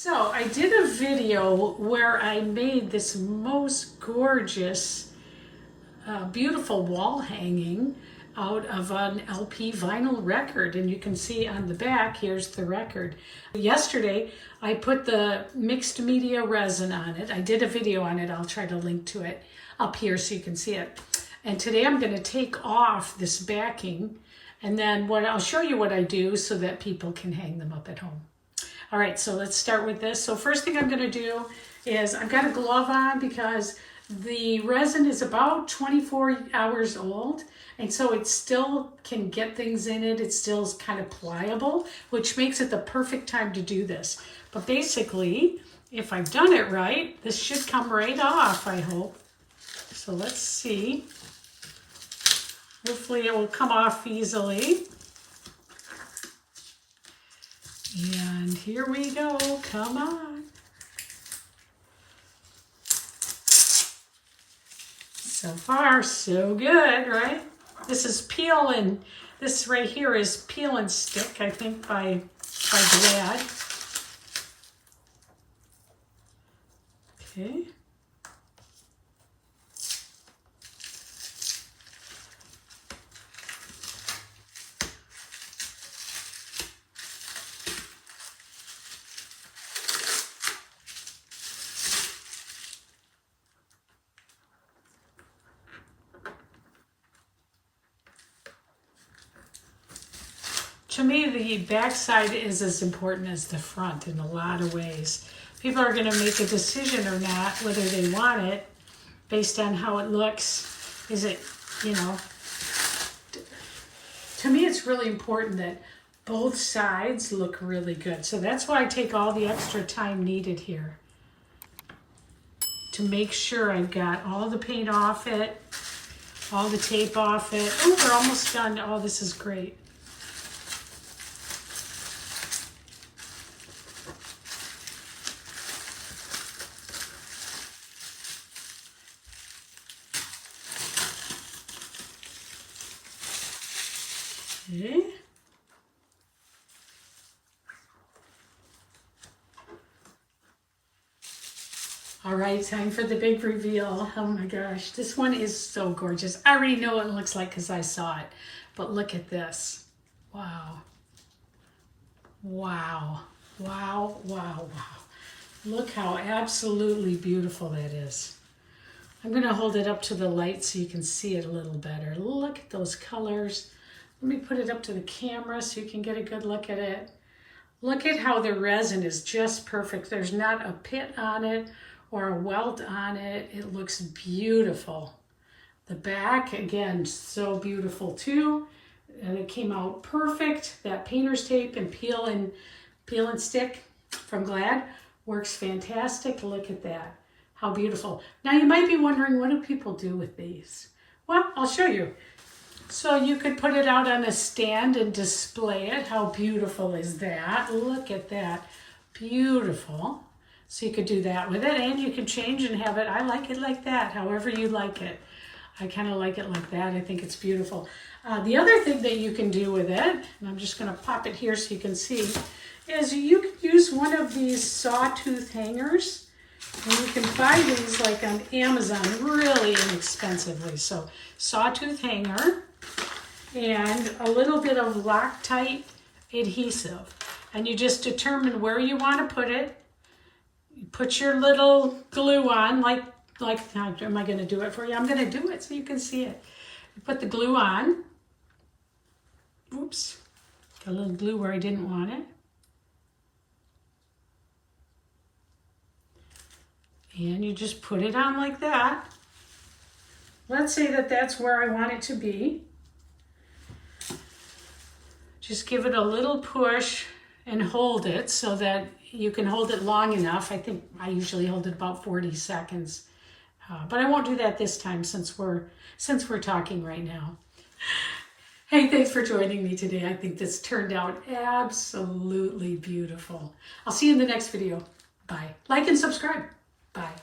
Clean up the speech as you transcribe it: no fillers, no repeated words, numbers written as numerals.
So I did a video where I made this most gorgeous, beautiful wall hanging out of an LP vinyl record, and you can see on the back, here's the record. Yesterday, I put the mixed media resin on it. I did a video on it. I'll try to link to it up here so you can see it. And today I'm going to take off this backing, and then I'll show you what I do so that people can hang them up at home. All right, so let's start with this. So first thing I'm going to do is I've got a glove on because the resin is about 24 hours old, and so it still can get things in it. It still is kind of pliable, which makes it the perfect time to do this. But basically, if I've done it right, this should come right off, I hope. So let's see. Hopefully it will come off easily. And here we go, come on. So far, so good, right? This is peel, and this right here is Peel and Stick, I think, by Glad. Okay. To me, the back side is as important as the front in a lot of ways. People are going to make a decision or not, whether they want it, based on how it looks. Is it, you know, to me it's really important that both sides look really good. So that's why I take all the extra time needed here to make sure I've got all the paint off it, all the tape off it. Oh, we're almost done. Oh, this is great. Okay. All right, time for the big reveal. Oh my gosh, this one is so gorgeous. I already know what it looks like because I saw it, but look at this. Wow. Wow. Wow, wow, wow. Look how absolutely beautiful that is. I'm going to hold it up to the light so you can see it a little better. Look at those colors. Let me put it up to the camera so you can get a good look at it. Look at how the resin is just perfect. There's not a pit on it or a welt on it. It looks beautiful. The back, again, so beautiful too. And it came out perfect. That painter's tape and peel and stick from Glad works fantastic. Look at that. How beautiful. Now you might be wondering, what do people do with these? Well, I'll show you. So you could put it out on a stand and display it. How beautiful is that? Look at that. Beautiful. So you could do that with it, and you can change and have it. I like it like that, however you like it. I kind of like it like that. I think it's beautiful. The other thing that you can do with it, and I'm just going to pop it here so you can see, is you can use one of these Sawtooth hangers. And you can buy these like on Amazon really inexpensively. So Sawtooth hanger and a little bit of Loctite adhesive. And you just determine where you want to put it. You put your little glue on, like how am I going to do it for you? I'm going to do it so you can see it. You put the glue on. Oops, got a little glue where I didn't want it. And you just put it on like that. Let's say that that's where I want it to be. Just give it a little push and hold it so that you can hold it long enough. I think I usually hold it about 40 seconds. But I won't do that this time since we're talking right now. Hey, thanks for joining me today. I think this turned out absolutely beautiful. I'll see you in the next video. Bye. Like and subscribe. Bye.